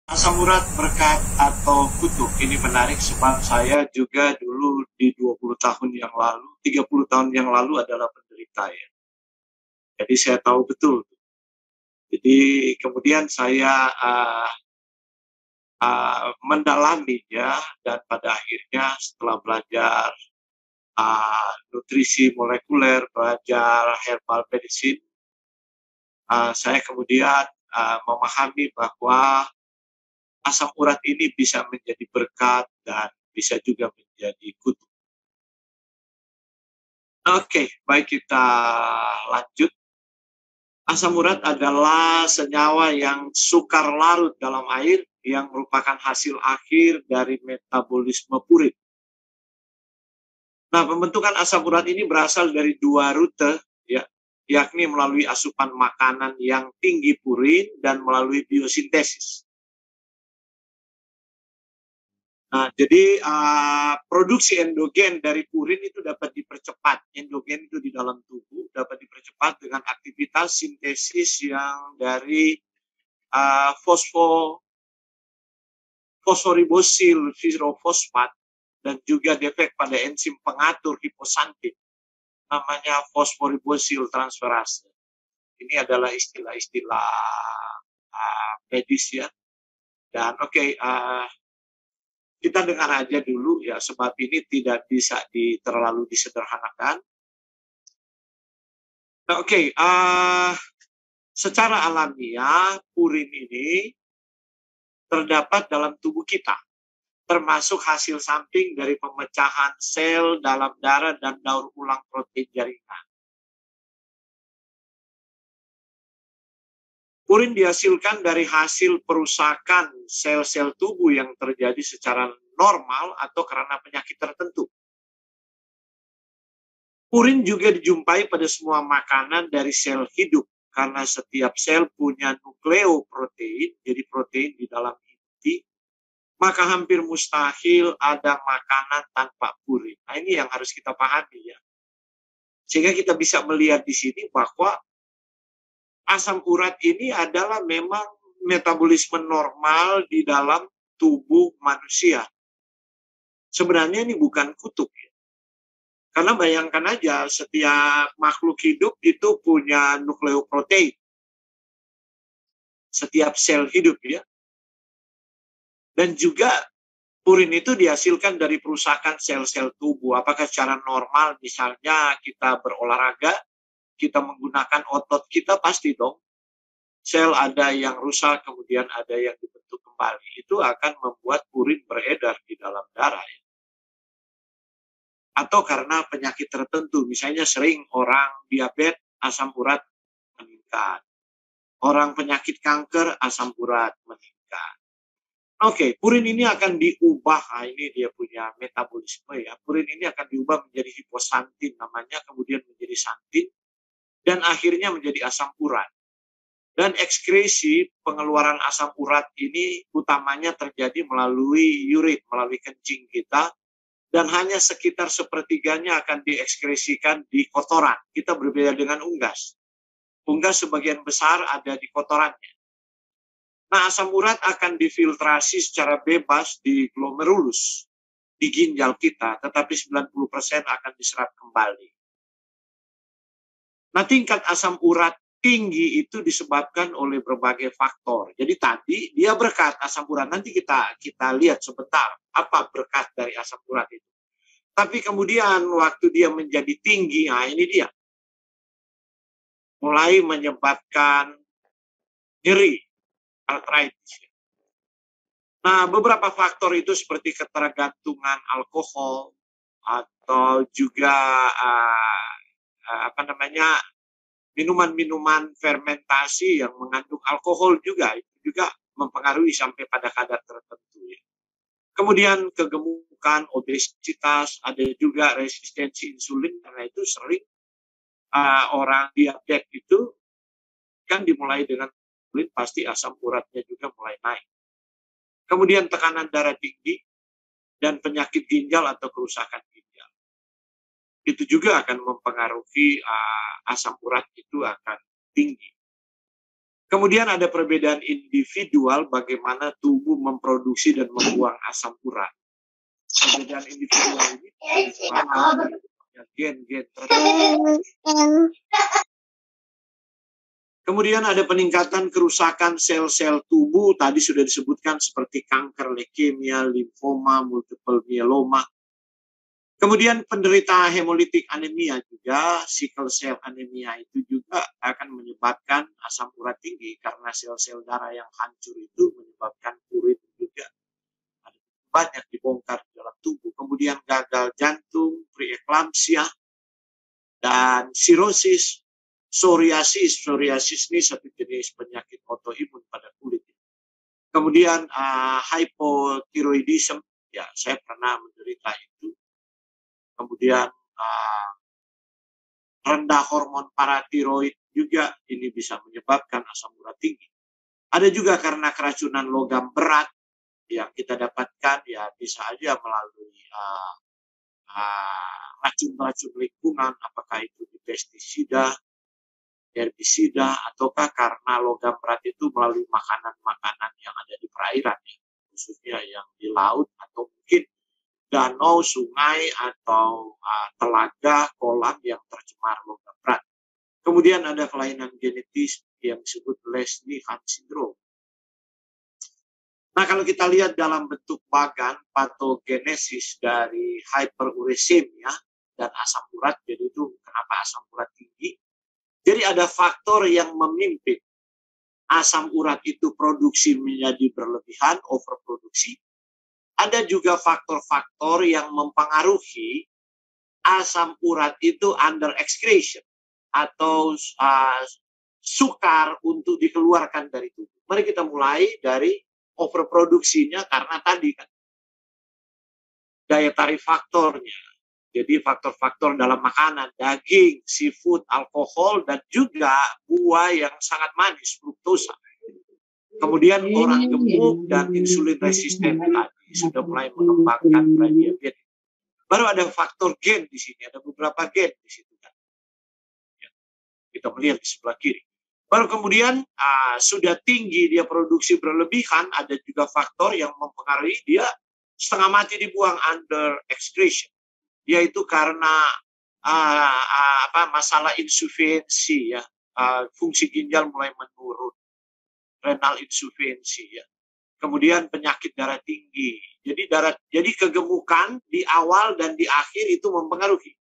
Asam urat berkat atau kutuk, ini menarik sebab saya juga dulu di 20 tahun yang lalu, 30 tahun yang lalu adalah penderita ya. Jadi saya tahu betul. Jadi kemudian saya mendalaminya dan pada akhirnya setelah belajar nutrisi molekuler, belajar herbal medicine, saya kemudian memahami bahwa asam urat ini bisa menjadi berkat dan bisa juga menjadi kutuk. Oke, baik kita lanjut. Asam urat adalah senyawa yang sukar larut dalam air yang merupakan hasil akhir dari metabolisme purin. Nah, pembentukan asam urat ini berasal dari dua rute, ya, yakni melalui asupan makanan yang tinggi purin dan melalui biosintesis. Nah, jadi produksi endogen dari purin itu dapat dipercepat. Endogen itu di dalam tubuh dapat dipercepat dengan aktivitas sintesis yang dari fosforibosil pirofosfat dan juga defek pada enzim pengatur hiposantin namanya fosforibosil transferase. Ini adalah istilah-istilah medis ya. Dan kita dengar aja dulu ya, sebab ini tidak bisa terlalu disederhanakan. Nah, secara alamiah purin ini terdapat dalam tubuh kita, termasuk hasil samping dari pemecahan sel dalam darah dan daur ulang protein jaringan. Purin dihasilkan dari hasil perusakan sel-sel tubuh yang terjadi secara normal atau karena penyakit tertentu. Purin juga dijumpai pada semua makanan dari sel hidup, karena setiap sel punya nukleoprotein, jadi protein di dalam inti, maka hampir mustahil ada makanan tanpa purin. Nah, ini yang harus kita pahami ya. Sehingga kita bisa melihat di sini bahwa asam urat ini adalah memang metabolisme normal di dalam tubuh manusia. Sebenarnya ini bukan kutuk ya. Karena bayangkan aja, setiap makhluk hidup itu punya nukleoprotein. Setiap sel hidup ya. Dan juga purin itu dihasilkan dari perusakan sel-sel tubuh. Apakah secara normal misalnya kita berolahraga, kita menggunakan otot kita, pasti dong sel ada yang rusak, kemudian ada yang dibentuk kembali. Itu akan membuat purin beredar di dalam darah. Ya. Atau karena penyakit tertentu, misalnya sering orang diabetes, asam urat meningkat. Orang penyakit kanker, asam urat meningkat. Purin ini akan diubah, ini dia punya metabolisme ya. Purin ini akan diubah menjadi hiposantin namanya, kemudian menjadi santin, dan akhirnya menjadi asam urat. Dan ekskresi pengeluaran asam urat ini utamanya terjadi melalui urin, melalui kencing kita, dan hanya sekitar sepertiganya akan diekskresikan di kotoran. Kita berbeda dengan unggas. Unggas sebagian besar ada di kotorannya. Nah, asam urat akan difiltrasi secara bebas di glomerulus, di ginjal kita, tetapi 90% akan diserap kembali. Nah, tingkat asam urat tinggi itu disebabkan oleh berbagai faktor. Jadi tadi dia berkat asam urat. Nanti kita lihat sebentar apa berkat dari asam urat itu. Tapi kemudian waktu dia menjadi tinggi, nah ini dia. Mulai menyebabkan nyeri, arthritis. Nah, beberapa faktor itu seperti ketergantungan alkohol atau juga minuman-minuman fermentasi yang mengandung alkohol juga, itu juga mempengaruhi sampai pada kadar tertentu. Ya. Kemudian kegemukan, obesitas, ada juga resistensi insulin, karena itu sering orang diabetes itu kan dimulai dengan insulin, pasti asam uratnya juga mulai naik. Kemudian tekanan darah tinggi dan penyakit ginjal atau kerusakan ginjal. Itu juga akan mempengaruhi asam urat itu akan tinggi. Kemudian ada perbedaan individual bagaimana tubuh memproduksi dan membuang asam urat. Perbedaan individual ini disebabkan gen-gen tertentu. Kemudian ada peningkatan kerusakan sel-sel tubuh, tadi sudah disebutkan seperti kanker, leukemia, limfoma, multiple myeloma. Kemudian penderita hemolitik anemia juga, sickle cell anemia itu juga akan menyebabkan asam urat tinggi karena sel-sel darah yang hancur itu menyebabkan urin juga banyak dibongkar di dalam tubuh. Kemudian gagal jantung, preeklamsia, dan sirosis, psoriasis. Psoriasis ini satu jenis penyakit autoimun pada kulit. Kemudian hypothyroidism, ya saya pernah menderita itu. Kemudian rendah hormon paratiroid juga ini bisa menyebabkan asam urat tinggi. Ada juga karena keracunan logam berat yang kita dapatkan, ya bisa aja melalui racun-racun lingkungan, apakah itu di pestisida, herbisida, ataukah karena logam berat itu melalui makanan-makanan yang ada di perairan, ya, khususnya yang di laut atau mungkin danau, sungai, atau telaga, kolam yang tercemar logam berat. Kemudian ada kelainan genetis yang disebut Leslie-Hahn syndrome. Nah, kalau kita lihat dalam bentuk bagan patogenesis dari hyperuricemia dan asam urat, jadi itu kenapa asam urat tinggi. Jadi ada faktor yang memimpin asam urat itu produksi menjadi berlebihan, overproduksi. Ada juga faktor-faktor yang mempengaruhi asam urat itu under excretion atau sukar untuk dikeluarkan dari tubuh. Mari kita mulai dari overproduksinya karena tadi kan daya tarik faktornya. Jadi faktor-faktor dalam makanan, daging, seafood, alkohol, dan juga buah yang sangat manis, fruktosa. Kemudian orang gemuk dan insulin resisten tadi sudah mulai mengembangkan prediabetes. Baru ada faktor gen di sini, ada beberapa gen di situ kan. Ya, kita melihat di sebelah kiri. Baru kemudian sudah tinggi dia produksi berlebihan, ada juga faktor yang mempengaruhi dia setengah mati dibuang under excretion, yaitu karena masalah insufisiensi, ya, fungsi ginjal mulai menurun, renal insufisiensi, ya. Kemudian penyakit darah tinggi. Jadi kegemukan di awal dan di akhir itu mempengaruhi.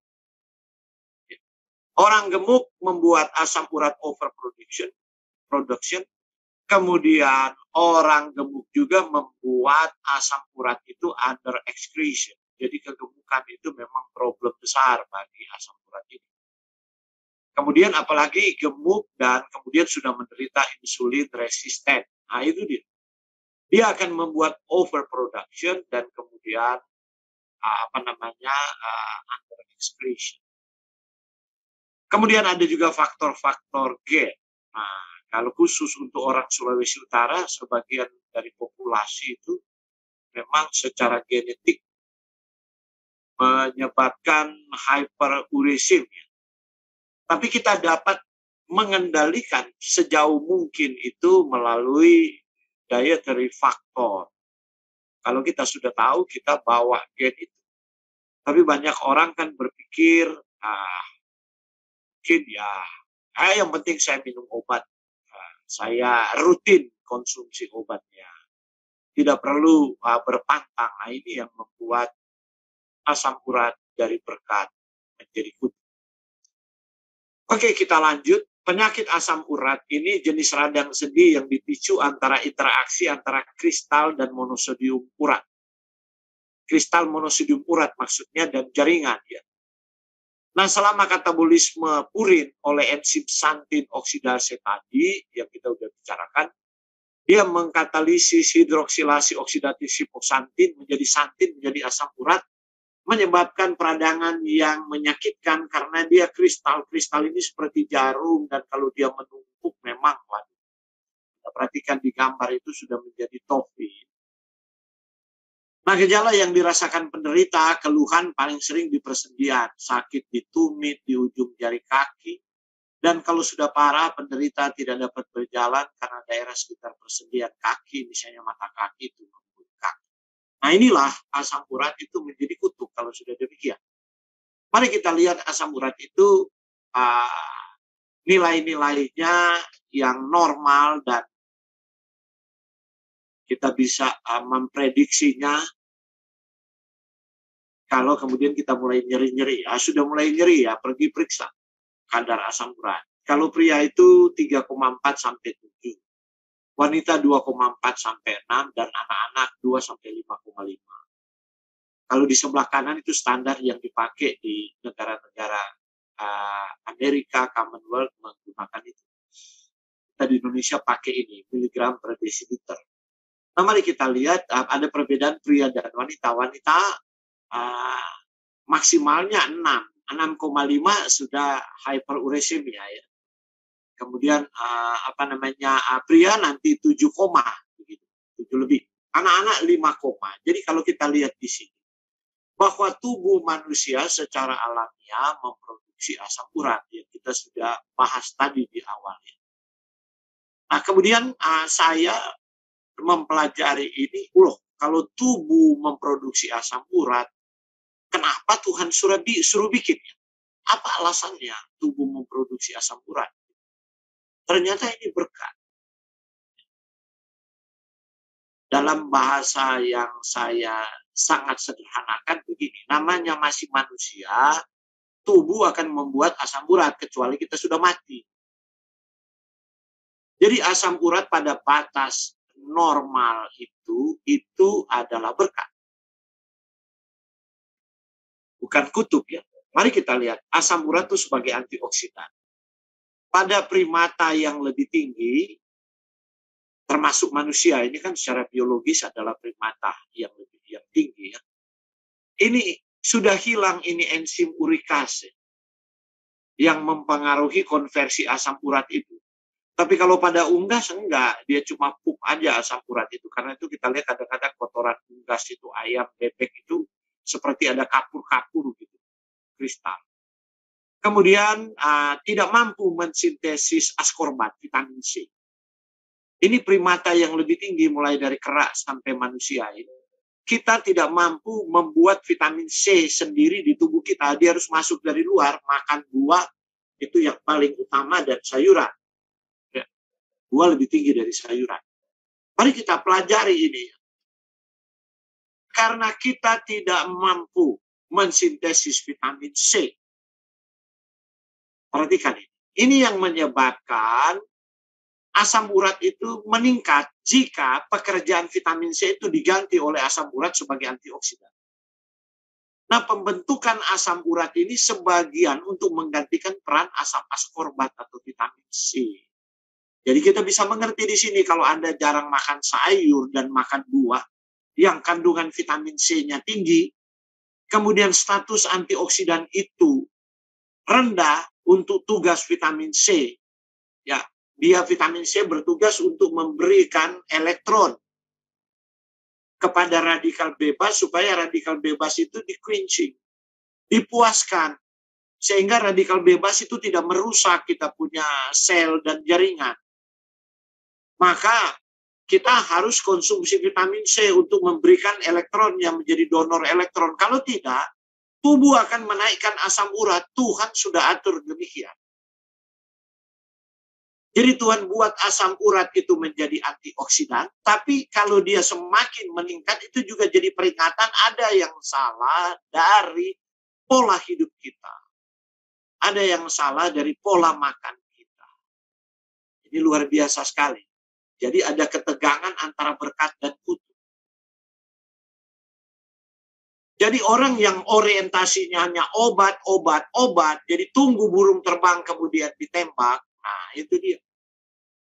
Orang gemuk membuat asam urat overproduction, kemudian orang gemuk juga membuat asam urat itu under excretion. Jadi kegemukan itu memang problem besar bagi asam urat ini. Kemudian apalagi gemuk dan kemudian sudah menderita insulin resisten. Nah itu dia. Dia akan membuat overproduction dan kemudian under excretion. Kemudian ada juga faktor-faktor gen. Nah, kalau khusus untuk orang Sulawesi Utara, sebagian dari populasi itu memang secara genetik menyebabkan hyperuricemia. Tapi kita dapat mengendalikan sejauh mungkin itu melalui dietary factor. Kalau kita sudah tahu, kita bawa gen itu. Tapi banyak orang kan berpikir, mungkin ya, yang penting saya minum obat. Saya rutin konsumsi obatnya. Tidak perlu berpantang. Nah, ini yang membuat asam urat dari berkat menjadi putih. Oke, kita lanjut. Penyakit asam urat ini jenis radang sendi yang dipicu antara interaksi antara kristal dan monosodium urat. Kristal monosodium urat maksudnya dan jaringan, ya. Nah, selama katabolisme purin oleh enzim santin oksidase tadi yang kita sudah bicarakan, dia mengkatalisis hidroksilasi oksidatif hiposantin menjadi santin, menjadi asam urat, menyebabkan peradangan yang menyakitkan karena dia kristal-kristal ini seperti jarum dan kalau dia menumpuk memang, waduh, kita perhatikan di gambar itu sudah menjadi topi. Nah, gejala yang dirasakan penderita, keluhan paling sering di persendian, sakit di tumit, di ujung jari kaki, Dan kalau sudah parah, penderita tidak dapat berjalan karena daerah sekitar persendian kaki, misalnya mata kaki itu membengkak. Nah inilah asam urat itu menjadi kutuk kalau sudah demikian. Mari kita lihat asam urat itu nilai-nilainya yang normal dan kita bisa memprediksinya. Kalau kemudian kita mulai nyeri-nyeri, sudah mulai nyeri ya, pergi periksa kadar asam urat. Kalau pria itu 3,4 sampai 7, wanita 2,4 sampai 6, dan anak-anak 2 sampai 5,5. Kalau di sebelah kanan itu standar yang dipakai di negara-negara Amerika, Commonwealth menggunakan itu. Kita di Indonesia pakai ini, miligram per desiliter. Nah, mari kita lihat ada perbedaan pria dan wanita. Wanita maksimalnya 6,5 sudah hyperuresemia ya. Kemudian pria nanti 7, begitu, 7 lebih. Anak-anak 5, jadi kalau kita lihat di sini bahwa tubuh manusia secara alamiah memproduksi asam urat yang kita sudah bahas tadi di awalnya. Nah, kemudian saya mempelajari ini, kalau tubuh memproduksi asam urat, kenapa Tuhan suruh bikin? Apa alasannya tubuh memproduksi asam urat? Ternyata ini berkat. Dalam bahasa yang saya sangat sederhanakan begini, namanya masih manusia, tubuh akan membuat asam urat kecuali kita sudah mati. Jadi asam urat pada batas normal itu adalah berkat. Bukan kutuk ya. Mari kita lihat asam urat itu sebagai antioksidan. Pada primata yang lebih tinggi, termasuk manusia, ini kan secara biologis adalah primata yang tinggi ya. Ini sudah hilang ini enzim urikase yang mempengaruhi konversi asam urat itu. Tapi kalau pada unggas enggak, dia cuma pup aja asam urat itu. Karena itu kita lihat kadang-kadang kotoran unggas itu, ayam, bebek itu seperti ada kapur-kapur gitu, kristal. Kemudian tidak mampu mensintesis askorbat, vitamin C. Ini primata yang lebih tinggi mulai dari kera sampai manusia ini. Kita tidak mampu membuat vitamin C sendiri di tubuh kita. Dia harus masuk dari luar, makan buah, itu yang paling utama, dan sayuran. Ya, buah lebih tinggi dari sayuran. Mari kita pelajari ini. Karena kita tidak mampu mensintesis vitamin C. Perhatikan ini. Ini yang menyebabkan asam urat itu meningkat jika pekerjaan vitamin C itu diganti oleh asam urat sebagai antioksidan. Nah, pembentukan asam urat ini sebagian untuk menggantikan peran asam askorbat atau vitamin C. Jadi kita bisa mengerti di sini kalau Anda jarang makan sayur dan makan buah yang kandungan vitamin C-nya tinggi, kemudian status antioksidan itu rendah untuk tugas vitamin C. Ya, dia vitamin C bertugas untuk memberikan elektron kepada radikal bebas supaya radikal bebas itu di-quenching, dipuaskan. Sehingga radikal bebas itu tidak merusak kita punya sel dan jaringan. Maka kita harus konsumsi vitamin C untuk memberikan elektron yang menjadi donor elektron. Kalau tidak, tubuh akan menaikkan asam urat. Tuhan sudah atur demikian. Jadi Tuhan buat asam urat itu menjadi antioksidan, tapi kalau dia semakin meningkat itu juga jadi peringatan ada yang salah dari pola hidup kita. Ada yang salah dari pola makan kita. Ini luar biasa sekali. Jadi ada ketegangan antara berkat dan kutuk. Jadi orang yang orientasinya hanya obat, jadi tunggu burung terbang kemudian ditembak, nah itu dia.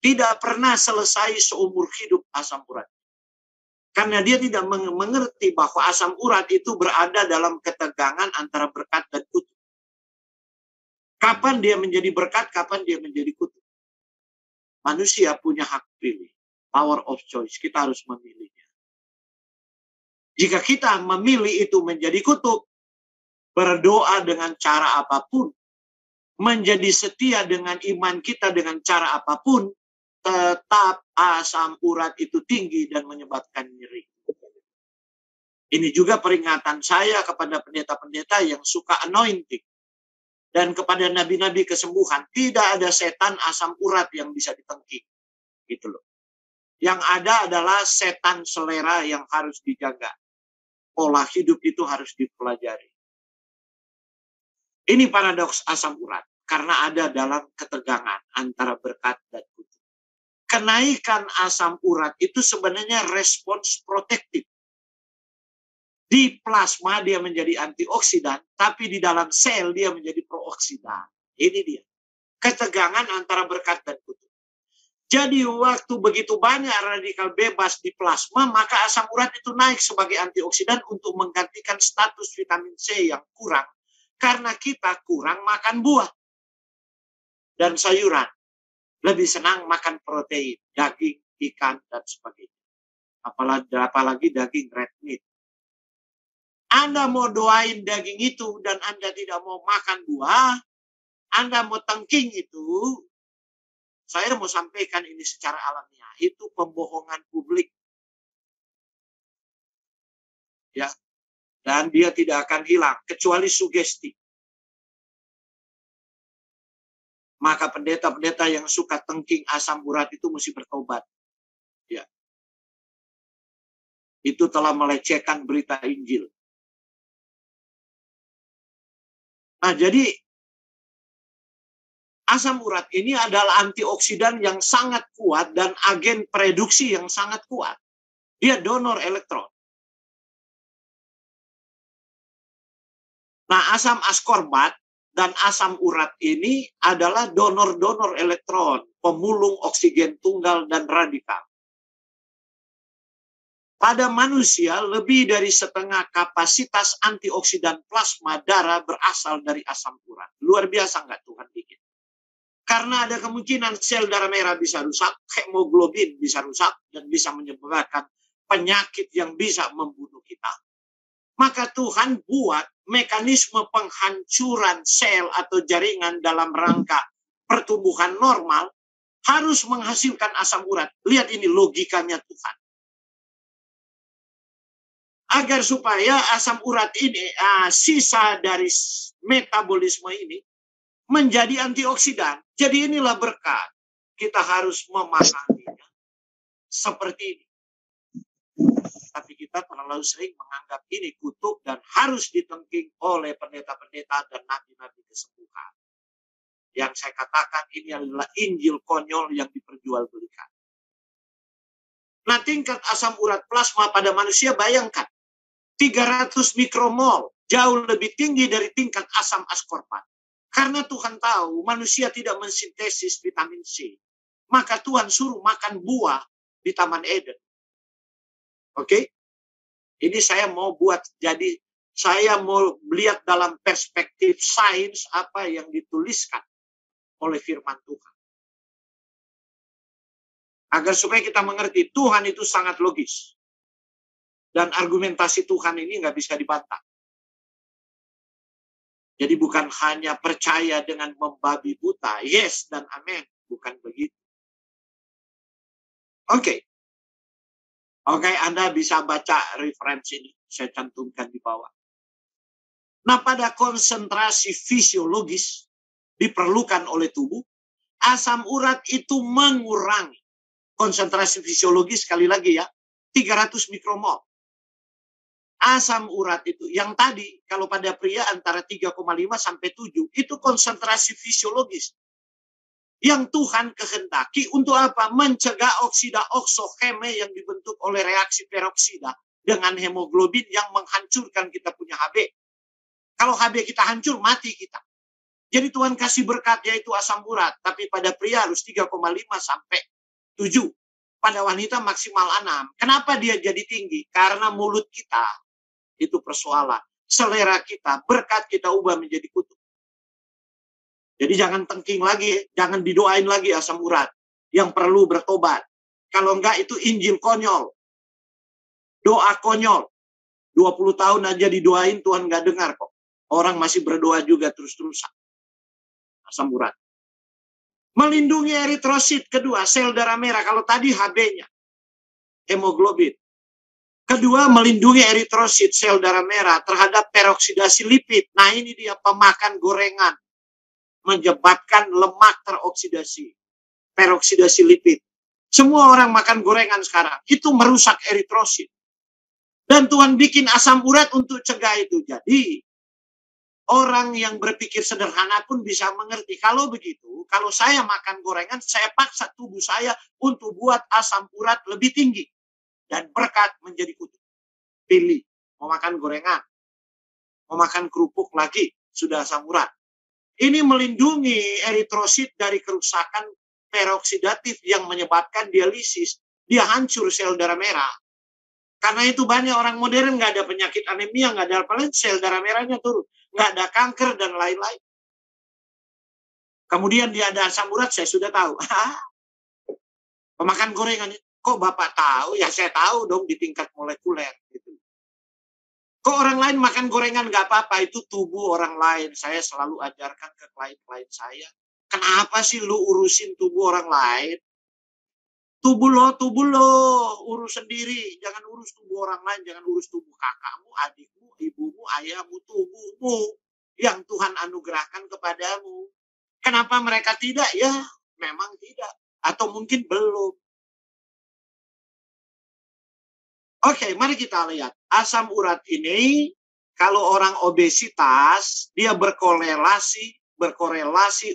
Tidak pernah selesai seumur hidup asam urat. Karena dia tidak mengerti bahwa asam urat itu berada dalam ketegangan antara berkat dan kutuk. Kapan dia menjadi berkat, kapan dia menjadi kutuk. Manusia punya hak pilih. Power of choice. Kita harus memilihnya. Jika kita memilih itu menjadi kutuk, berdoa dengan cara apapun, menjadi setia dengan iman kita dengan cara apapun, tetap asam urat itu tinggi dan menyebabkan nyeri. Ini juga peringatan saya kepada pendeta-pendeta yang suka anointing. Dan kepada nabi-nabi kesembuhan, tidak ada setan asam urat yang bisa ditengking. Gitu loh. Yang ada adalah setan selera yang harus dijaga. Pola hidup itu harus dipelajari. Ini paradoks asam urat. Karena ada dalam ketegangan antara berkat dan kutuk. Kenaikan asam urat itu sebenarnya respons protektif. Di plasma dia menjadi antioksidan, tapi di dalam sel dia menjadi prooksidan. Ini dia. Ketegangan antara berkat dan kutuk. Jadi waktu begitu banyak radikal bebas di plasma, maka asam urat itu naik sebagai antioksidan untuk menggantikan status vitamin C yang kurang. Karena kita kurang makan buah dan sayuran. Lebih senang makan protein, daging, ikan, dan sebagainya. Apalagi daging red meat. Anda mau doain daging itu dan Anda tidak mau makan buah, Anda mau tengking itu, saya mau sampaikan ini secara alamiah, itu pembohongan publik. Ya. Dan dia tidak akan hilang, kecuali sugesti. Maka pendeta-pendeta yang suka tengking asam urat itu mesti bertobat. Ya. Itu telah melecehkan berita Injil. Nah, jadi asam urat ini adalah antioksidan yang sangat kuat dan agen produksi yang sangat kuat. Dia donor elektron. Nah, asam askorbat dan asam urat ini adalah donor-donor elektron, pemulung oksigen tunggal dan radikal. Pada manusia, lebih dari setengah kapasitas antioksidan plasma darah berasal dari asam urat. Luar biasa nggak Tuhan bikin? Karena ada kemungkinan sel darah merah bisa rusak, hemoglobin bisa rusak, dan bisa menyebabkan penyakit yang bisa membunuh kita. Maka Tuhan buat mekanisme penghancuran sel atau jaringan dalam rangka pertumbuhan normal harus menghasilkan asam urat. Lihat ini logikanya Tuhan. Agar supaya asam urat ini, sisa dari metabolisme ini, menjadi antioksidan. Jadi inilah berkat. Kita harus memahaminya seperti ini. Tapi kita terlalu sering menganggap ini kutuk dan harus ditengking oleh pendeta-pendeta dan nabi-nabi kesembuhan. Yang saya katakan ini adalah Injil konyol yang diperjualbelikan. Nah, tingkat asam urat plasma pada manusia bayangkan. 300 mikromol, jauh lebih tinggi dari tingkat asam askorbat. Karena Tuhan tahu manusia tidak mensintesis vitamin C. Maka Tuhan suruh makan buah di Taman Eden. Oke? Ini saya mau buat, jadi saya mau lihat dalam perspektif sains apa yang dituliskan oleh firman Tuhan. Agar supaya kita mengerti, Tuhan itu sangat logis. Dan argumentasi Tuhan ini nggak bisa dibantah. Jadi bukan hanya percaya dengan membabi buta. Yes dan amin. Bukan begitu. Oke, Anda bisa baca referensi ini. Saya cantumkan di bawah. Nah, pada konsentrasi fisiologis diperlukan oleh tubuh, asam urat itu mengurangi. Konsentrasi fisiologis sekali lagi ya, 300 mikromol. Asam urat itu, yang tadi kalau pada pria antara 3,5 sampai 7, itu konsentrasi fisiologis. Yang Tuhan kehendaki untuk apa? Mencegah oksida oksoheme yang dibentuk oleh reaksi peroksida dengan hemoglobin yang menghancurkan kita punya HB. Kalau HB kita hancur, mati kita. Jadi Tuhan kasih berkat yaitu asam urat, tapi pada pria harus 3,5 sampai 7. Pada wanita maksimal 6. Kenapa dia jadi tinggi? Karena mulut kita itu persoalan. Selera kita, berkat kita ubah menjadi kutuk. Jadi jangan tengking lagi, jangan didoain lagi asam urat. Yang perlu bertobat. Kalau enggak itu Injil konyol. Doa konyol. 20 tahun aja didoain Tuhan enggak dengar kok. Orang masih berdoa juga terus-terusan. asam urat. Melindungi eritrosit, kedua, sel darah merah. Kalau tadi HB-nya, hemoglobin. Kedua, melindungi eritrosit, sel darah merah terhadap peroksidasi lipid. Nah, ini dia pemakan gorengan. Menyebabkan lemak teroksidasi. Peroksidasi lipid. Semua orang makan gorengan sekarang. Itu merusak eritrosit. Dan Tuhan bikin asam urat untuk cegah itu. Jadi, orang yang berpikir sederhana pun bisa mengerti. Kalau begitu, kalau saya makan gorengan, saya paksa tubuh saya untuk buat asam urat lebih tinggi. Dan berkat menjadi kutub. Pilih, mau makan gorengan, mau makan kerupuk lagi, sudah asam urat. Ini melindungi eritrosit dari kerusakan peroksidatif yang menyebabkan dialisis. Dia hancur sel darah merah. Karena itu banyak orang modern nggak ada penyakit anemia, nggak ada apa-apa, sel darah merahnya turun. Nggak ada kanker dan lain-lain. Kemudian dia ada asam urat, saya sudah tahu. Pemakan gorengan, kok Bapak tahu? Ya saya tahu dong di tingkat molekuler. Gitu. Kok orang lain makan gorengan nggak apa-apa? Itu tubuh orang lain. Saya selalu ajarkan ke klien-klien saya. Kenapa sih lu urusin tubuh orang lain? Tubuh lo, urus sendiri. Jangan urus tubuh orang lain, jangan urus tubuh kakakmu, adikmu, ibumu, ayahmu, tubuhmu yang Tuhan anugerahkan kepadamu. Kenapa mereka tidak? Ya, memang tidak. Atau mungkin belum. Oke, mari kita lihat. Asam urat ini, kalau orang obesitas, dia berkorelasi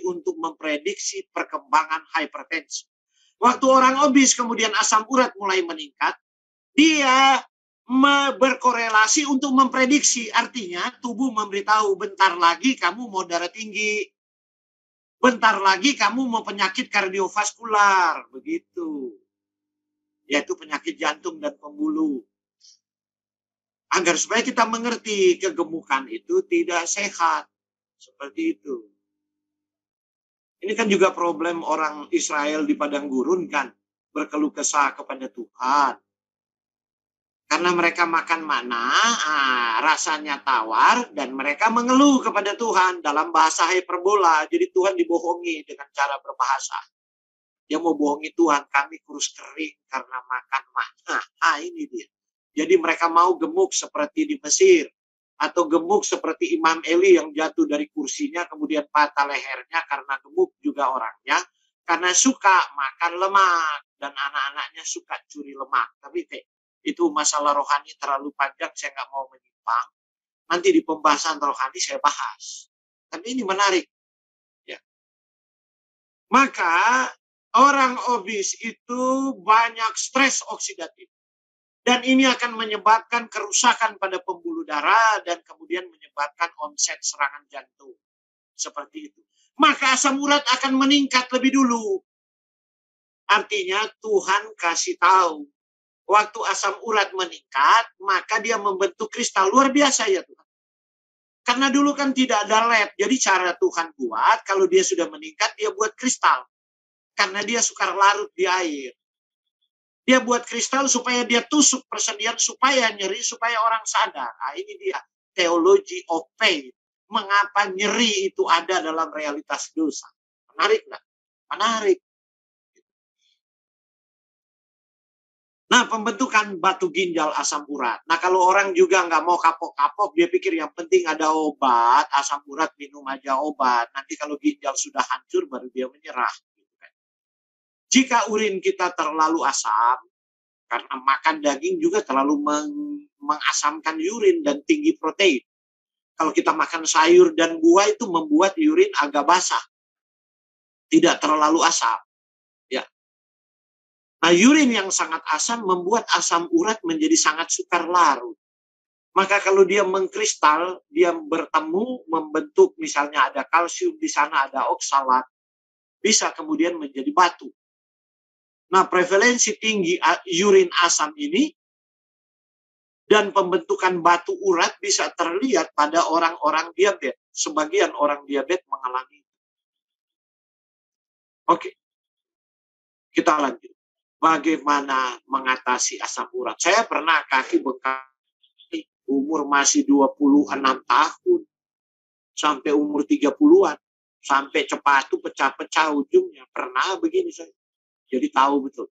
untuk memprediksi perkembangan hipertensi. Waktu orang obes kemudian asam urat mulai meningkat, dia berkorelasi untuk memprediksi. Artinya tubuh memberitahu bentar lagi kamu mau darah tinggi. Bentar lagi kamu mau penyakit kardiovaskular. Begitu. Yaitu penyakit jantung dan pembuluh. Agar supaya kita mengerti kegemukan itu tidak sehat. Seperti itu. Ini kan juga problem orang Israel di padang gurun kan. Berkeluh kesah kepada Tuhan. Karena mereka makan mana, rasanya tawar. Dan mereka mengeluh kepada Tuhan dalam bahasa hiperbola. Jadi Tuhan dibohongi dengan cara berbahasa. Dia mau bohongi Tuhan, kami kurus kering karena makan mana. Ini dia. Jadi mereka mau gemuk seperti di Mesir. Atau gemuk seperti Imam Eli yang jatuh dari kursinya kemudian patah lehernya karena gemuk juga orangnya. Karena suka makan lemak dan anak-anaknya suka curi lemak. Tapi itu masalah rohani terlalu panjang, saya nggak mau menyimpang. Nanti di pembahasan rohani saya bahas. Tapi ini menarik. Ya. Maka orang obes itu banyak stres oksidatif. Dan ini akan menyebabkan kerusakan pada pembuluh darah dan kemudian menyebabkan onset serangan jantung. Seperti itu. Maka asam urat akan meningkat lebih dulu. Artinya Tuhan kasih tahu. Waktu asam urat meningkat, maka dia membentuk kristal. Luar biasa ya Tuhan. Karena dulu kan tidak ada lab. Jadi cara Tuhan buat, kalau dia sudah meningkat, dia buat kristal. Karena dia sukar larut di air. Dia buat kristal supaya dia tusuk persendian, supaya nyeri, supaya orang sadar. Ini dia, teologi of pain. Mengapa nyeri itu ada dalam realitas dosa. Menarik nggak? Menarik. Nah, pembentukan batu ginjal asam urat. Nah, kalau orang juga nggak mau kapok-kapok, dia pikir yang penting ada obat, asam urat minum aja obat. Nanti kalau ginjal sudah hancur, baru dia menyerah. Jika urin kita terlalu asam, karena makan daging juga terlalu mengasamkan urin dan tinggi protein. Kalau kita makan sayur dan buah itu membuat urin agak basah. Tidak terlalu asam. Ya. Nah, urin yang sangat asam membuat asam urat menjadi sangat sukar larut. Maka kalau dia mengkristal, dia bertemu, membentuk misalnya ada kalsium, di sana ada oksalat, bisa kemudian menjadi batu. Nah, prevalensi tinggi urin asam ini dan pembentukan batu urat bisa terlihat pada orang-orang diabetes. Sebagian orang diabetes mengalami. Oke. Kita lanjut. Bagaimana mengatasi asam urat? Saya pernah kaki bengkak umur masih 26 tahun sampai umur 30-an. Sampai cepatu pecah-pecah ujungnya. Pernah begini saya. Jadi tahu betul.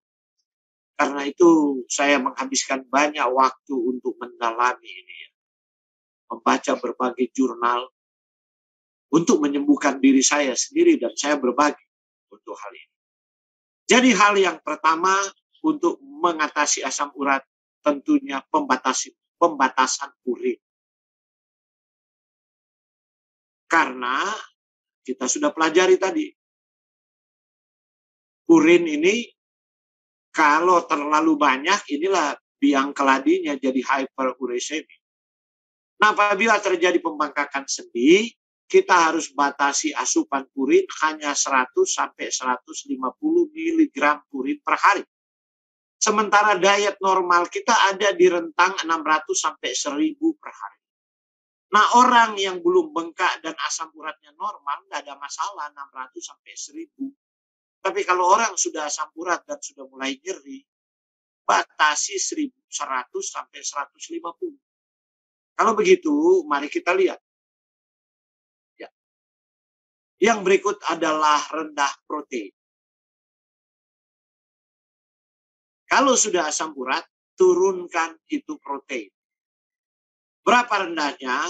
Karena itu saya menghabiskan banyak waktu untuk mendalami ini. Membaca berbagai jurnal untuk menyembuhkan diri saya sendiri dan saya berbagi untuk hal ini. Jadi hal yang pertama untuk mengatasi asam urat tentunya pembatasan urin. Karena kita sudah pelajari tadi, urin ini kalau terlalu banyak inilah biang keladinya jadi hyperuricemia. Nah, apabila terjadi pembengkakan sendi, kita harus batasi asupan urin hanya 100 sampai 150 mg urin per hari. Sementara diet normal kita ada di rentang 600 sampai 1000 per hari. Nah, orang yang belum bengkak dan asam uratnya normal, nggak ada masalah 600 sampai 1000. Tapi kalau orang sudah asam urat dan sudah mulai nyeri, batasi 100 sampai 150. Kalau begitu, mari kita lihat. Ya. Yang berikut adalah rendah protein. Kalau sudah asam urat, turunkan itu protein. Berapa rendahnya?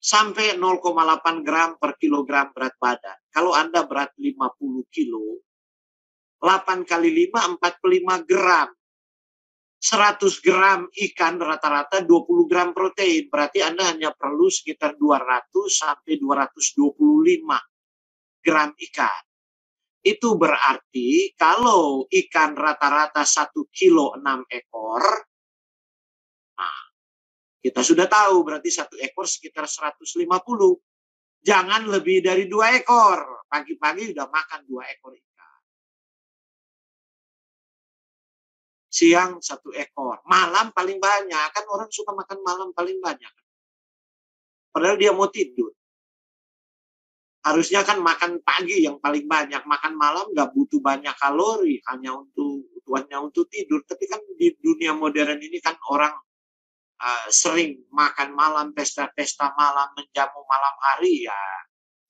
Sampai 0,8 gram per kilogram berat badan. Kalau Anda berat 50 kilo, 8 kali 5, 45 gram. 100 gram ikan rata-rata 20 gram protein. Berarti Anda hanya perlu sekitar 200 sampai 225 gram ikan. Itu berarti kalau ikan rata-rata 1 kilo 6 ekor, nah, kita sudah tahu berarti 1 ekor sekitar 150. Jangan lebih dari 2 ekor. Pagi-pagi udah makan 2 ekor ikan. Siang 1 ekor. Malam paling banyak. Kan orang suka makan malam paling banyak. Padahal dia mau tidur. Harusnya kan makan pagi yang paling banyak. Makan malam nggak butuh banyak kalori. Hanya untuk tidur. Tapi kan di dunia modern ini kan orang sering makan malam, pesta-pesta malam, menjamu malam hari. Ya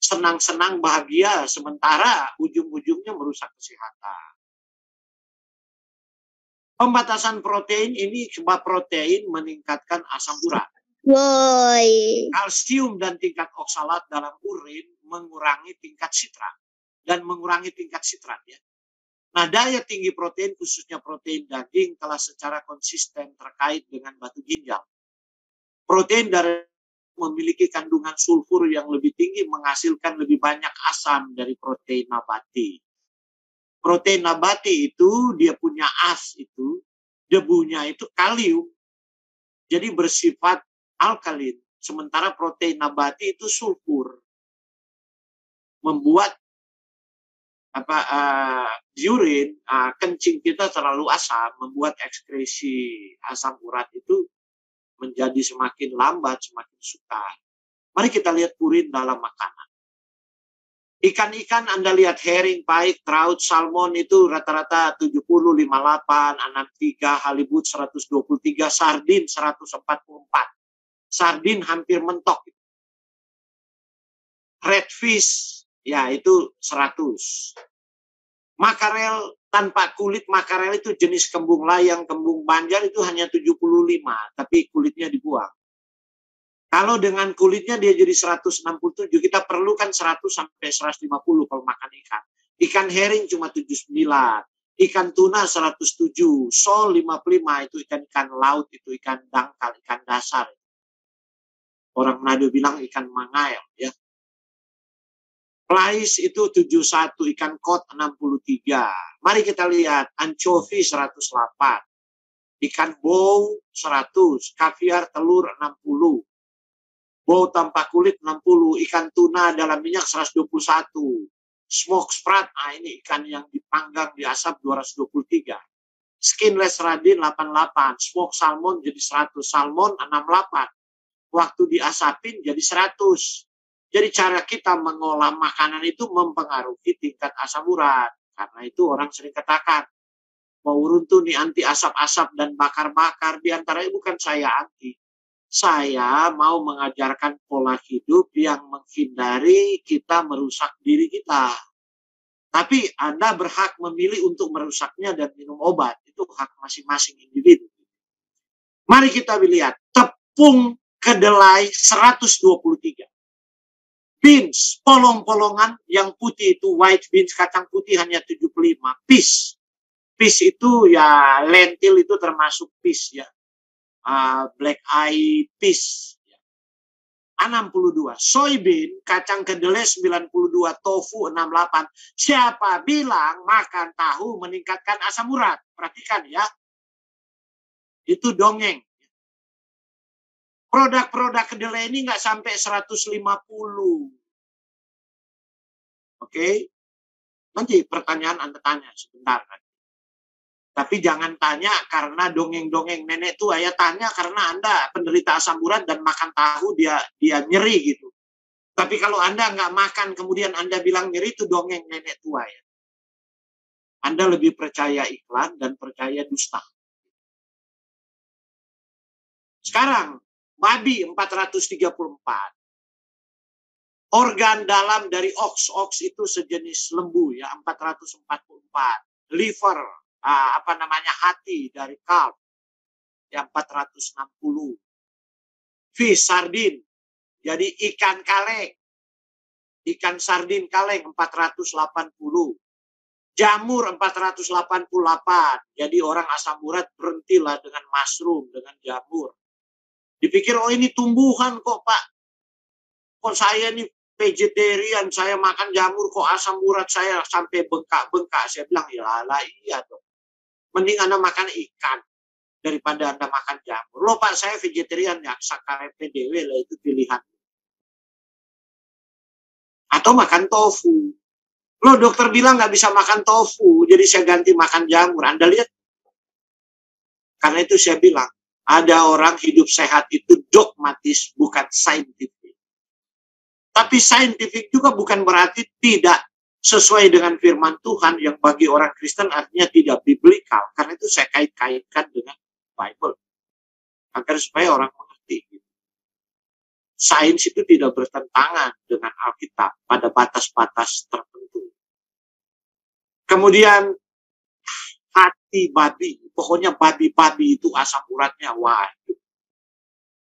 senang-senang bahagia. Sementara ujung-ujungnya merusak kesehatan. Pembatasan protein ini sebab protein meningkatkan asam urat. Kalsium dan tingkat oksalat dalam urin mengurangi tingkat sitrat dan mengurangi tingkat sitrat ya. Nah, daya tinggi protein khususnya protein daging telah secara konsisten terkait dengan batu ginjal. Protein dari memiliki kandungan sulfur yang lebih tinggi menghasilkan lebih banyak asam dari protein nabati. Protein nabati itu dia punya as itu, debunya itu kalium. Jadi bersifat alkalin. Sementara protein nabati itu sulfur. Membuat urin, kencing kita terlalu asam, membuat ekskresi asam urat itu menjadi semakin lambat, semakin sukar. Mari kita lihat urin dalam makanan. Ikan-ikan Anda lihat herring, pike, trout, salmon itu rata-rata 70, 58, 63, halibut 123, sardin 144. Sardin hampir mentok. Redfish, ya itu 100. Makarel tanpa kulit, makarel itu jenis kembung layang, kembung banjar itu hanya 75, tapi kulitnya dibuang. Kalau dengan kulitnya dia jadi 167, kita perlukan 100 sampai 150 kalau makan ikan. Ikan herring cuma 79, ikan tuna 107, sol 55 itu ikan-ikan laut, itu ikan dangkal, ikan dasar. Orang Manado bilang ikan mangail ya. Plais itu 71, ikan kod 63. Mari kita lihat anchovy 108, ikan bou 100, kaviar telur 60. Bau tanpa kulit 60, ikan tuna dalam minyak 121, smoke sprat, ini ikan yang dipanggang di asap 223, skinless radin 88, smoke salmon jadi 100, salmon 68, waktu diasapin jadi 100. Jadi cara kita mengolah makanan itu mempengaruhi tingkat asam urat. Karena itu orang sering katakan, mau urun tuh nih anti asap-asap dan bakar-bakar, diantaranya bukan saya anti. Saya mau mengajarkan pola hidup yang menghindari kita merusak diri kita. Tapi Anda berhak memilih untuk merusaknya dan minum obat. Itu hak masing-masing individu. Mari kita lihat. Tepung kedelai 123. Beans, polong-polongan yang putih itu white beans, kacang putih hanya 75. Peas. Peas itu ya lentil itu termasuk peas ya. Black eye peas 62, soybean, kacang kedelai 92, tofu 68. Siapa bilang makan tahu meningkatkan asam urat? Perhatikan ya. Itu dongeng. Produk-produk kedelai ini nggak sampai 150. Oke. Nanti pertanyaan Anda tanya sebentar. Tapi jangan tanya karena dongeng-dongeng nenek tua, ya tanya karena Anda penderita asam urat dan makan tahu dia nyeri gitu. Tapi kalau Anda nggak makan kemudian Anda bilang nyeri, itu dongeng nenek tua ya. Anda lebih percaya iklan dan percaya dusta. Sekarang babi 434. Organ dalam dari ox itu sejenis lembu ya 444. Liver hati dari kalb yang 460. Fish sardin, jadi ikan kaleng, ikan sardin kaleng 480. Jamur 488. Jadi orang asam urat berhentilah dengan mushroom, dengan jamur. Dipikir oh ini tumbuhan kok Pak, kok saya ini vegetarian, saya makan jamur kok asam urat saya sampai bengkak-bengkak. Saya bilang ya lah iya dong. Mending Anda makan ikan daripada Anda makan jamur. Loh Pak, saya vegetarian ya, Sakai PDW lah itu pilihan. Atau makan tofu. Loh dokter bilang nggak bisa makan tofu, jadi saya ganti makan jamur. Anda lihat? Karena itu saya bilang, ada orang hidup sehat itu dogmatis, bukan saintifik. Tapi saintifik juga bukan berarti tidak sesuai dengan firman Tuhan yang bagi orang Kristen artinya tidak biblikal. Karena itu saya kait-kaitkan dengan Bible. Agar supaya orang mengerti. Sains itu tidak bertentangan dengan Alkitab pada batas-batas tertentu. Kemudian hati babi, pokoknya babi-babi itu asam uratnya wah.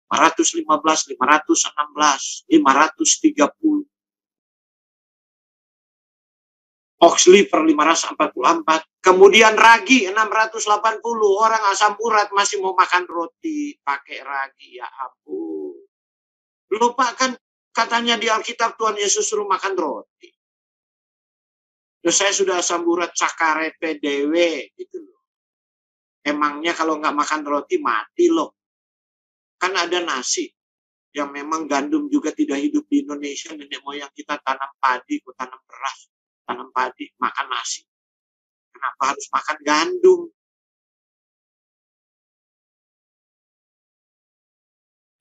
515, 516, 530. Ox liver 544. Kemudian ragi 680. Orang asam urat masih mau makan roti pakai ragi. Ya ampun. Lupa kan katanya di Alkitab Tuhan Yesus suruh makan roti. Terus saya sudah asam urat Sakai PDW gitu loh. Emangnya kalau nggak makan roti mati loh. Kan ada nasi yang memang gandum juga tidak hidup di Indonesia. Nenek moyang kita tanam padi, tanam beras. Tanam padi, makan nasi. Kenapa harus makan gandum?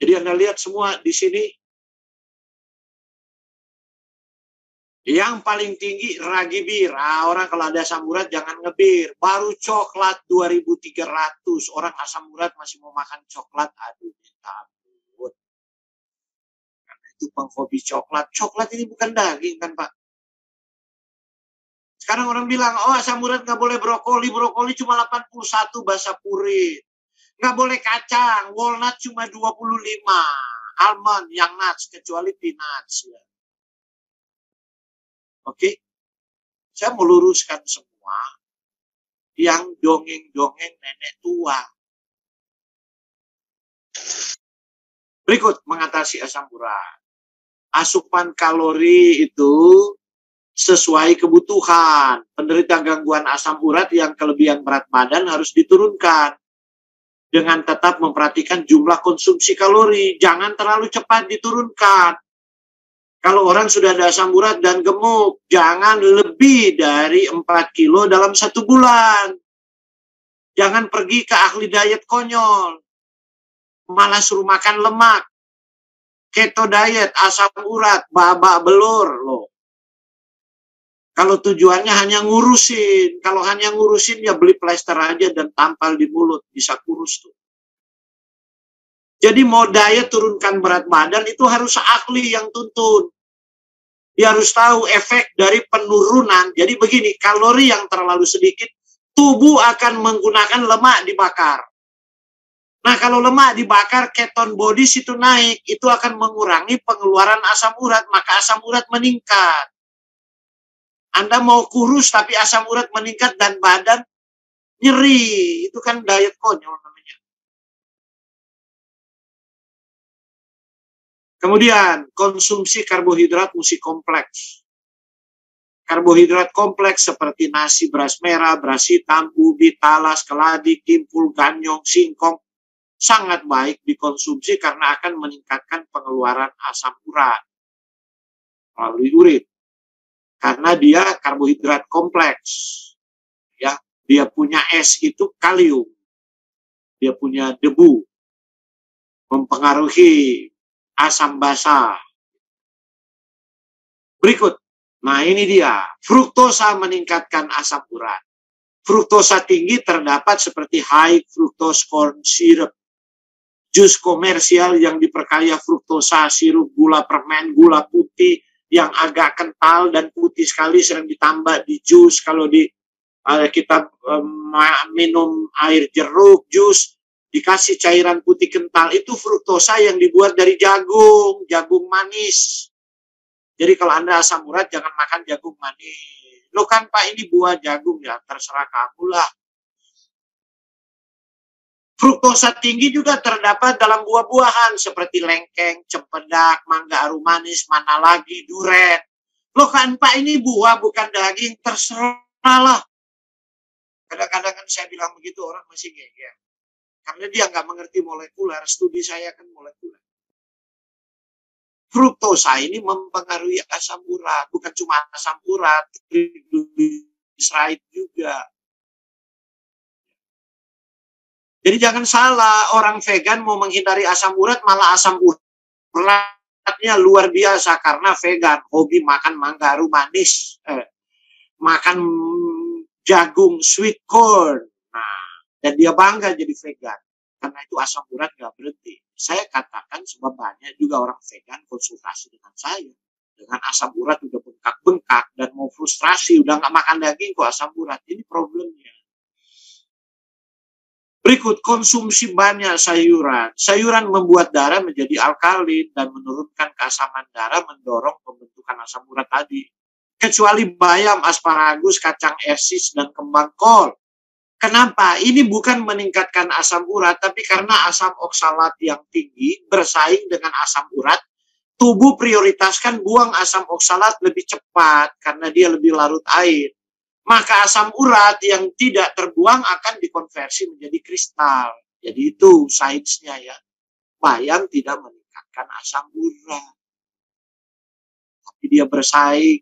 Jadi Anda lihat semua di sini. Yang paling tinggi ragi bir. Orang kalau ada asam urat jangan ngebir. Baru coklat 2.300. Orang asam urat masih mau makan coklat. Aduh, takut. Karena itu penghobi coklat. Coklat ini bukan daging kan Pak? Sekarang orang bilang, oh asam urat nggak boleh brokoli. Brokoli cuma 81 bahasa purit. Nggak boleh kacang. Walnut cuma 25. Almond, yang nuts, kecuali peanuts. Ya. Oke. Saya mau luruskan semua yang dongeng-dongeng nenek tua. Berikut mengatasi asam urat. Asupan kalori itu sesuai kebutuhan. Penderita gangguan asam urat yang kelebihan berat badan harus diturunkan dengan tetap memperhatikan jumlah konsumsi kalori. Jangan terlalu cepat diturunkan. Kalau orang sudah ada asam urat dan gemuk, jangan lebih dari 4 kilo dalam 1 bulan. Jangan pergi ke ahli diet konyol. Malah suruh makan lemak. Keto diet, asam urat, babak belur loh. Kalau tujuannya hanya ngurusin. Kalau hanya ngurusin ya beli plester aja dan tampal di mulut. Bisa kurus tuh. Jadi mau diet turunkan berat badan itu harus ahli yang tuntun. Dia harus tahu efek dari penurunan. Jadi begini, kalori yang terlalu sedikit, tubuh akan menggunakan lemak dibakar. Nah, kalau lemak dibakar, keton bodies itu naik, itu akan mengurangi pengeluaran asam urat, maka asam urat meningkat. Anda mau kurus tapi asam urat meningkat dan badan nyeri, itu kan diet konyol namanya. Kemudian, konsumsi karbohidrat mesti kompleks. Karbohidrat kompleks seperti nasi, beras merah, beras hitam, ubi, talas, keladi, kimpul, ganyong, singkong, sangat baik dikonsumsi karena akan meningkatkan pengeluaran asam urat melalui urin. Karena dia karbohidrat kompleks. Ya, dia punya es itu kalium. Dia punya debu. Mempengaruhi asam basa. Berikut. Nah, ini dia. Fruktosa meningkatkan asam urat. Fruktosa tinggi terdapat seperti high fructose corn syrup. Jus komersial yang diperkaya fruktosa, sirup, gula permen, gula putih yang agak kental dan putih sekali sering ditambah di jus. Kalau kita minum air jeruk, jus, dikasih cairan putih kental, itu fruktosa yang dibuat dari jagung, jagung manis. Jadi kalau Anda asam urat, jangan makan jagung manis. Loh kan Pak, ini buah jagung ya, terserah kamu lah. Fruktosa tinggi juga terdapat dalam buah-buahan seperti lengkeng, cempedak, mangga arum manis, mana lagi, duren. Loh kan Pak, ini buah bukan daging, terserah lah. Kadang-kadang kan saya bilang begitu, orang masih geger. Karena dia nggak mengerti molekuler, studi saya kan molekuler. Fruktosa ini mempengaruhi asam urat, bukan cuma asam urat, triglyceride juga. Jadi jangan salah, orang vegan mau menghindari asam urat, malah asam uratnya luar biasa karena vegan, hobi makan mangga arum manis, makan jagung sweet corn. Nah, dan dia bangga jadi vegan. Karena itu asam urat nggak berhenti. Saya katakan sebab banyak juga orang vegan konsultasi dengan saya. Dengan asam urat udah bengkak-bengkak dan mau frustrasi, udah nggak makan daging kok asam urat. Ini problemnya. Berikut, konsumsi banyak sayuran. Sayuran membuat darah menjadi alkalin dan menurunkan keasaman darah, mendorong pembentukan asam urat tadi. Kecuali bayam, asparagus, kacang esis, dan kembang kol. Kenapa? Ini bukan meningkatkan asam urat, tapi karena asam oksalat yang tinggi bersaing dengan asam urat, tubuh prioritaskan buang asam oksalat lebih cepat karena dia lebih larut air. Maka asam urat yang tidak terbuang akan dikonversi menjadi kristal. Jadi itu sainsnya ya. Bayam tidak meningkatkan asam urat. Tapi dia bersaing.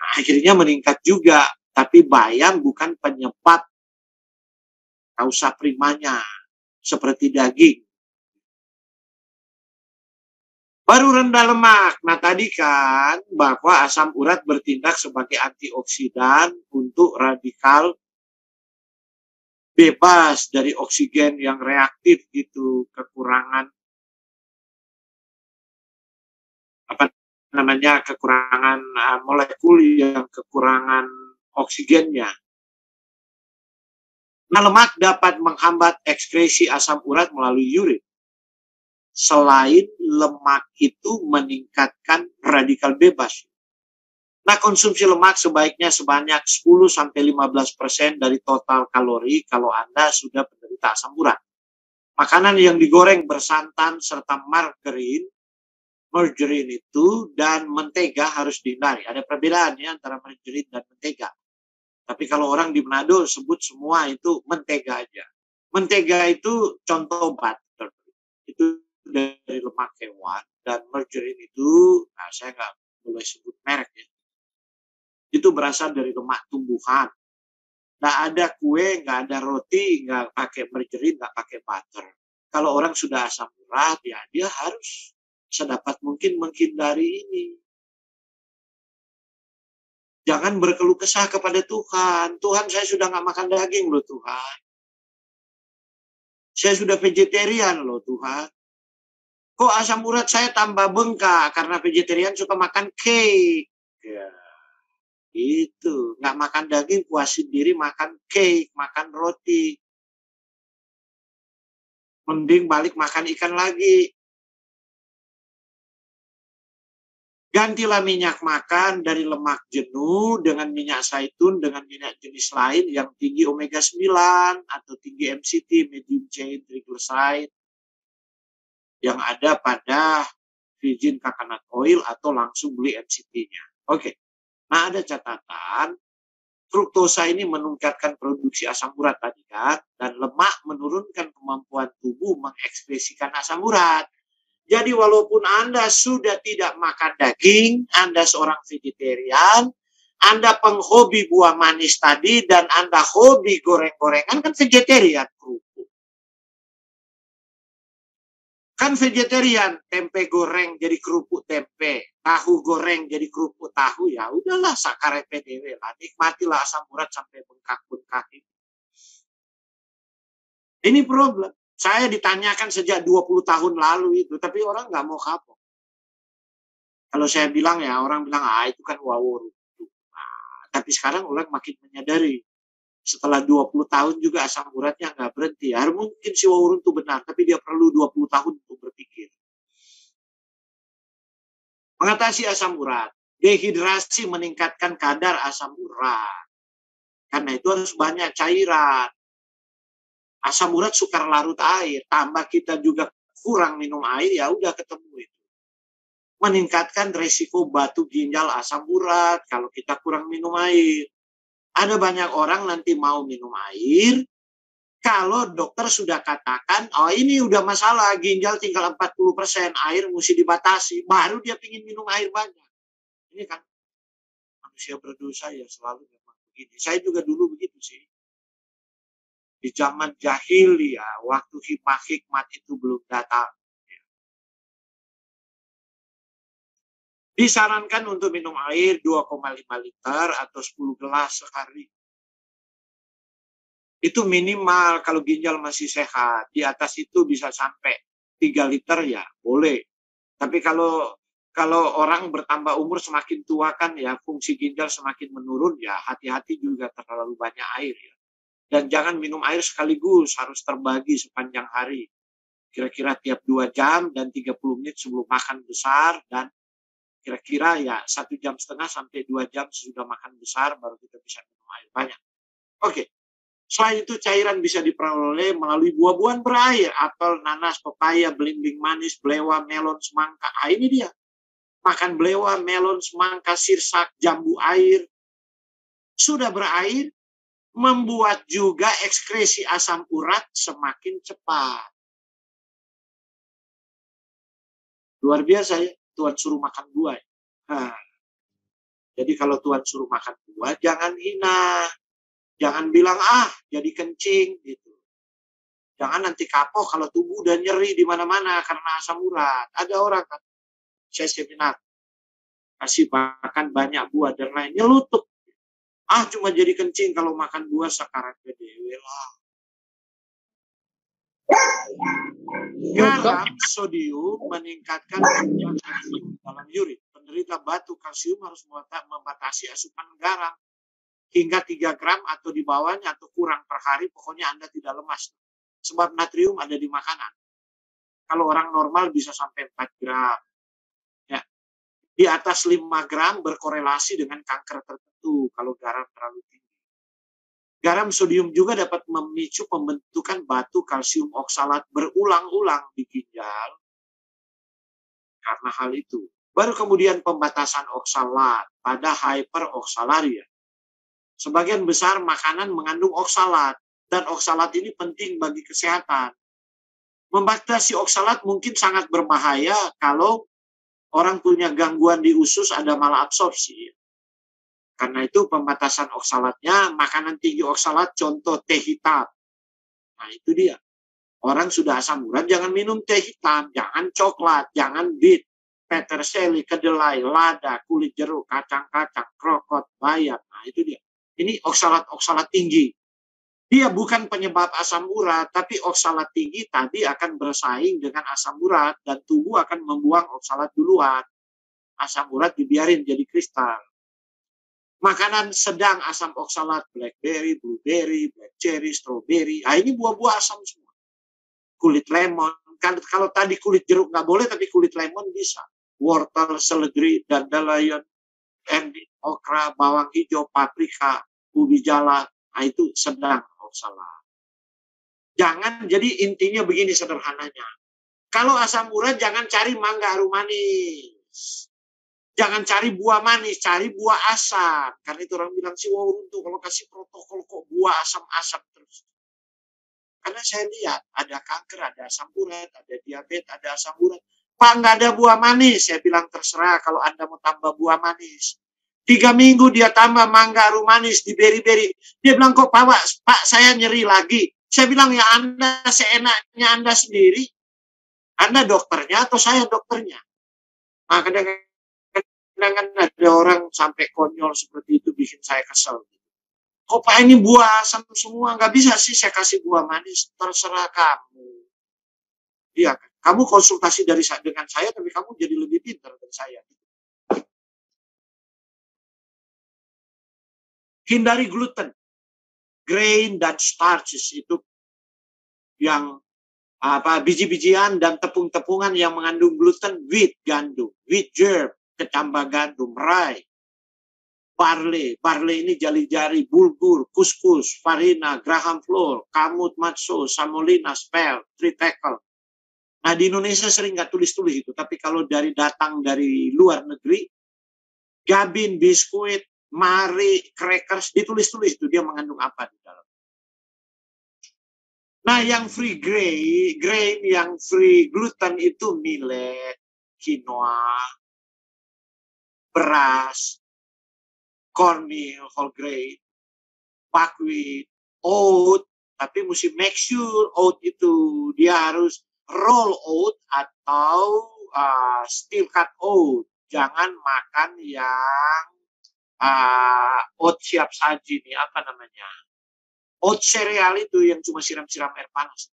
Nah, akhirnya meningkat juga. Tapi bayam bukan penyebab kausa primanya. Seperti daging. Baru rendah lemak. Nah tadi kan bahwa asam urat bertindak sebagai antioksidan untuk radikal bebas dari oksigen yang reaktif gitu, kekurangan kekurangan molekul yang kekurangan oksigennya. Nah, lemak dapat menghambat ekskresi asam urat melalui urin. Selain lemak itu meningkatkan radikal bebas. Nah, konsumsi lemak sebaiknya sebanyak 10-15% dari total kalori kalau Anda sudah penderita asam urat. Makanan yang digoreng bersantan serta margarin itu dan mentega harus dihindari. Ada perbedaannya antara margarin dan mentega. Tapi kalau orang di Manado sebut semua itu mentega aja. Mentega itu contoh butter. Itu dari lemak hewan. Dan margarin itu, nah saya nggak boleh sebut merek ya. Itu berasal dari lemak tumbuhan. Nggak ada kue, nggak ada roti, nggak pakai margarin, nggak pakai butter. Kalau orang sudah asam urat, ya dia harus sedapat mungkin menghindari ini. Jangan berkeluh kesah kepada Tuhan. Tuhan, saya sudah nggak makan daging loh Tuhan. Saya sudah vegetarian loh Tuhan. Kok asam urat saya tambah bengkak karena vegetarian suka makan cake. Ya, itu. Nggak makan daging, puasin diri makan cake, makan roti. Mending balik makan ikan lagi. Gantilah minyak makan dari lemak jenuh dengan minyak zaitun, dengan minyak jenis lain yang tinggi omega 9 atau tinggi MCT, medium chain triglyceride, yang ada pada virgin coconut oil atau langsung beli MCT-nya. Oke. Nah, ada catatan, fruktosa ini meningkatkan produksi asam urat tadi kan, dan lemak menurunkan kemampuan tubuh mengekspresikan asam urat. Jadi walaupun Anda sudah tidak makan daging, Anda seorang vegetarian, Anda penghobi buah manis tadi, dan Anda hobi goreng-gorengan, kan vegetarian. Kan vegetarian, tempe goreng jadi kerupuk tempe, tahu goreng jadi kerupuk tahu, ya udahlah sakarepe dewe lah, nikmatilah asam urat sampai bengkak-bengkak. Ini problem. Saya ditanyakan sejak 20 tahun lalu itu, tapi orang nggak mau kapok. Kalau saya bilang ya, orang bilang, itu kan wawur. Nah, tapi sekarang orang makin menyadari, setelah 20 tahun juga asam uratnya nggak berhenti. Ya, mungkin si wawur itu benar, tapi dia perlu 20 tahun untuk berpikir. Mengatasi asam urat. Dehidrasi meningkatkan kadar asam urat. Karena itu harus banyak cairan. Asam urat sukar larut air. Tambah kita juga kurang minum air, ya udah ketemu itu. Meningkatkan resiko batu ginjal asam urat kalau kita kurang minum air. Ada banyak orang nanti mau minum air, kalau dokter sudah katakan, ini udah masalah, ginjal tinggal 40%, air mesti dibatasi, baru dia ingin minum air banyak. Ini kan manusia berdosa ya, selalu memang begini. Saya juga dulu begitu sih. Di zaman jahiliyah, waktu hikmat itu belum datang. Disarankan untuk minum air 2,5 liter atau 10 gelas sehari. Itu minimal kalau ginjal masih sehat. Di atas itu bisa sampai 3 liter ya, boleh. Tapi kalau orang bertambah umur semakin tua kan ya, fungsi ginjal semakin menurun ya, hati-hati juga terlalu banyak air ya. Dan jangan minum air sekaligus, harus terbagi sepanjang hari. Kira-kira tiap 2 jam dan 30 menit sebelum makan besar, dan kira-kira ya 1,5 jam sampai 2 jam sesudah makan besar baru kita bisa minum air banyak. Oke. Selain itu cairan bisa diperoleh melalui buah-buahan berair, apel, nanas, pepaya, belimbing manis, belewa, melon, semangka. Ini dia. Makan belewa, melon, semangka, sirsak, jambu air. Sudah berair, membuat juga ekskresi asam urat semakin cepat. Luar biasa ya, Tuhan suruh makan buah. Nah, jadi kalau Tuhan suruh makan buah, jangan hina. Jangan bilang, jadi kencing gitu. Jangan nanti kapok kalau tubuh udah nyeri di mana-mana karena asam urat. Ada orang kan, saya seminar, kasih makan banyak buah dan lain, nyelutuk. Cuma jadi kencing kalau makan buah sekarang dewe lah. Garam sodium meningkatkan jumlah kalsium dalam urin. Penderita batu kalsium harus membatasi asupan garam hingga 3 gram atau di bawahnya atau kurang per hari, pokoknya Anda tidak lemas. Sebab natrium ada di makanan. Kalau orang normal bisa sampai 4 gram. Ya. Di atas 5 gram berkorelasi dengan kanker tertentu kalau garam terlalu tinggi. Garam sodium juga dapat memicu pembentukan batu kalsium oksalat berulang-ulang di ginjal. Karena hal itu. Baru kemudian pembatasan oksalat pada hyperoksalaria. Sebagian besar makanan mengandung oksalat, dan oksalat ini penting bagi kesehatan. Membatasi oksalat mungkin sangat berbahaya kalau orang punya gangguan di usus, ada malabsorpsi. Karena itu pembatasan oksalatnya, makanan tinggi oksalat, contoh teh hitam. Nah itu dia. Orang sudah asam urat, jangan minum teh hitam, jangan coklat, jangan bit, peterseli, kedelai, lada, kulit jeruk, kacang-kacang, krokot, bayam. Nah itu dia. Ini oksalat-oksalat tinggi. Dia bukan penyebab asam urat, tapi oksalat tinggi tadi akan bersaing dengan asam urat dan tubuh akan membuang oksalat duluan. Asam urat dibiarin jadi kristal. Makanan sedang asam oksalat, blackberry, blueberry, black cherry, strawberry. Nah, ini buah-buah asam semua. Kulit lemon. Kalau tadi kulit jeruk nggak boleh, tapi kulit lemon bisa. Wortel, seledri, dandelion, endi, okra, bawang hijau, paprika, ubi jala. Nah, itu sedang oksalat. Jangan, jadi intinya begini sederhananya. Kalau asam urat jangan cari mangga harum manis. Jangan cari buah manis, cari buah asam. Karena itu orang bilang sih, wow runtuh kalau kasih protokol kok buah asam-asam terus. Karena saya lihat ada kanker, ada asam urat, ada diabetes, ada asam urat. Pak, nggak ada buah manis. Saya bilang terserah kalau Anda mau tambah buah manis. 3 minggu dia tambah mangga harum manis di beri-beri. Dia bilang, kok Pak saya nyeri lagi. Saya bilang, ya Anda seenaknya Anda sendiri. Anda dokternya atau saya dokternya? Nah, kadang-kadang ada orang sampai konyol seperti itu bikin saya kesel. Kok Pak ini buah asam semua? Nggak bisa sih saya kasih buah manis. Terserah kamu. Iya, kamu konsultasi dengan saya, tapi kamu jadi lebih pintar dari saya. Hindari gluten, grain dan starches itu yang biji-bijian dan tepung-tepungan yang mengandung gluten, wheat gandum, wheat germ kecambah gandum, rye, barley ini jali-jari, bulgur, kuskus, farina, graham flour, kamut, matso, samolina, spelt, triticale. Nah, di Indonesia sering nggak tulis-tulis itu, tapi kalau datang dari luar negeri, gabin, biskuit, mari, crackers, ditulis-tulis itu dia mengandung apa di dalam. Nah, yang free grain yang free gluten itu millet, quinoa, beras, cornmeal, whole grain, buckwheat, oat, tapi mesti make sure oat itu dia harus roll oat atau steel cut oat. Jangan makan yang oat siap saji nih, apa namanya? Oat cereal itu yang cuma siram-siram air panas.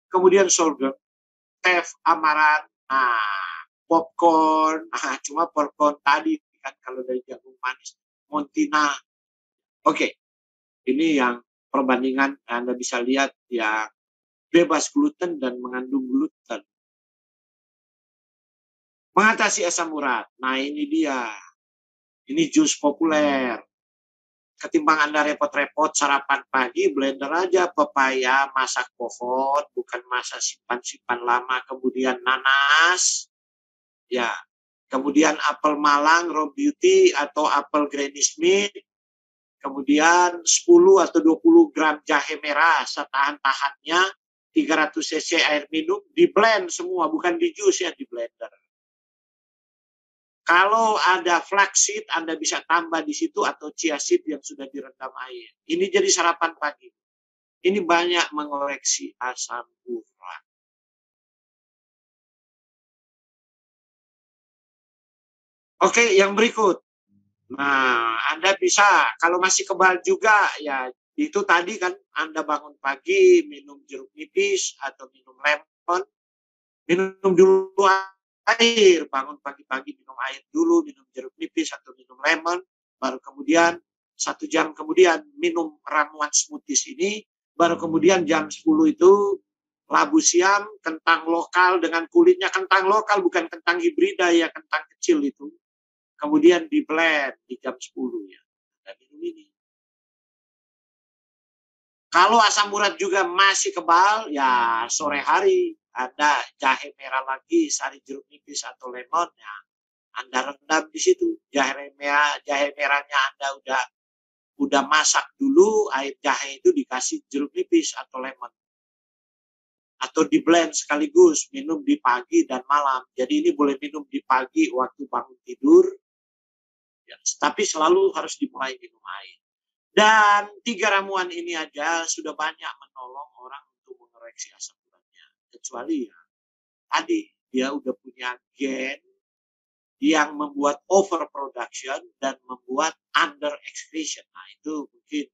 Kemudian sorghum, teff, amaranth, popcorn, cuma popcorn tadi kan kalau dari jagung manis, Montina. Oke, ini yang perbandingan Anda bisa lihat yang bebas gluten dan mengandung gluten. Mengatasi asam urat. Nah, ini dia. Ini jus populer. Ketimbang Anda repot-repot sarapan pagi, blender aja pepaya, masak pohon, bukan masak simpan-simpan lama, kemudian nanas, ya, kemudian apel Malang, raw beauty, atau apel Granny Smith, kemudian 10 atau 20 gram jahe merah, setahan-tahannya, 300 cc air minum, di blend semua, bukan di jus ya, di blender. Kalau ada flaxseed, Anda bisa tambah di situ atau chia seed yang sudah direndam air. Ini jadi sarapan pagi. Ini banyak mengoreksi asam urat. Oke, yang berikut. Nah, Anda bisa, kalau masih kebal juga, ya itu tadi kan Anda bangun pagi, minum jeruk nipis atau minum lemon, minum dulu air, bangun pagi-pagi minum air dulu, minum jeruk nipis atau minum lemon, baru kemudian 1 jam kemudian minum ramuan smoothies ini, baru kemudian jam 10 itu labu siam, kentang lokal dengan kulitnya, kentang lokal bukan kentang hibrida ya, kentang kecil itu. Kemudian di blend di jam 10 ya. Dan minum ini. Kalau asam urat juga masih kebal, ya sore hari ada jahe merah lagi, sari jeruk nipis atau lemon, ya Anda rendam di situ. Jahe merahnya Anda udah masak dulu, air jahe itu dikasih jeruk nipis atau lemon. Atau di blend sekaligus, minum di pagi dan malam. Jadi ini boleh minum di pagi waktu bangun tidur, ya, tapi selalu harus dimulai minum air. Dan 3 ramuan ini aja sudah banyak menolong orang untuk mengoreksi asam uratnya. Kecuali ya, tadi dia udah punya gen yang membuat overproduction dan membuat under excretion. Nah, itu mungkin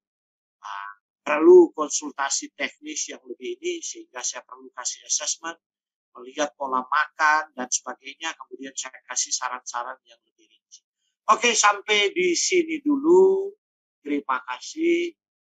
perlu konsultasi teknis yang lebih ini, sehingga saya perlu kasih assessment, melihat pola makan dan sebagainya, kemudian saya kasih saran-saran yang lebih rinci. Oke, sampai di sini dulu. Terima kasih.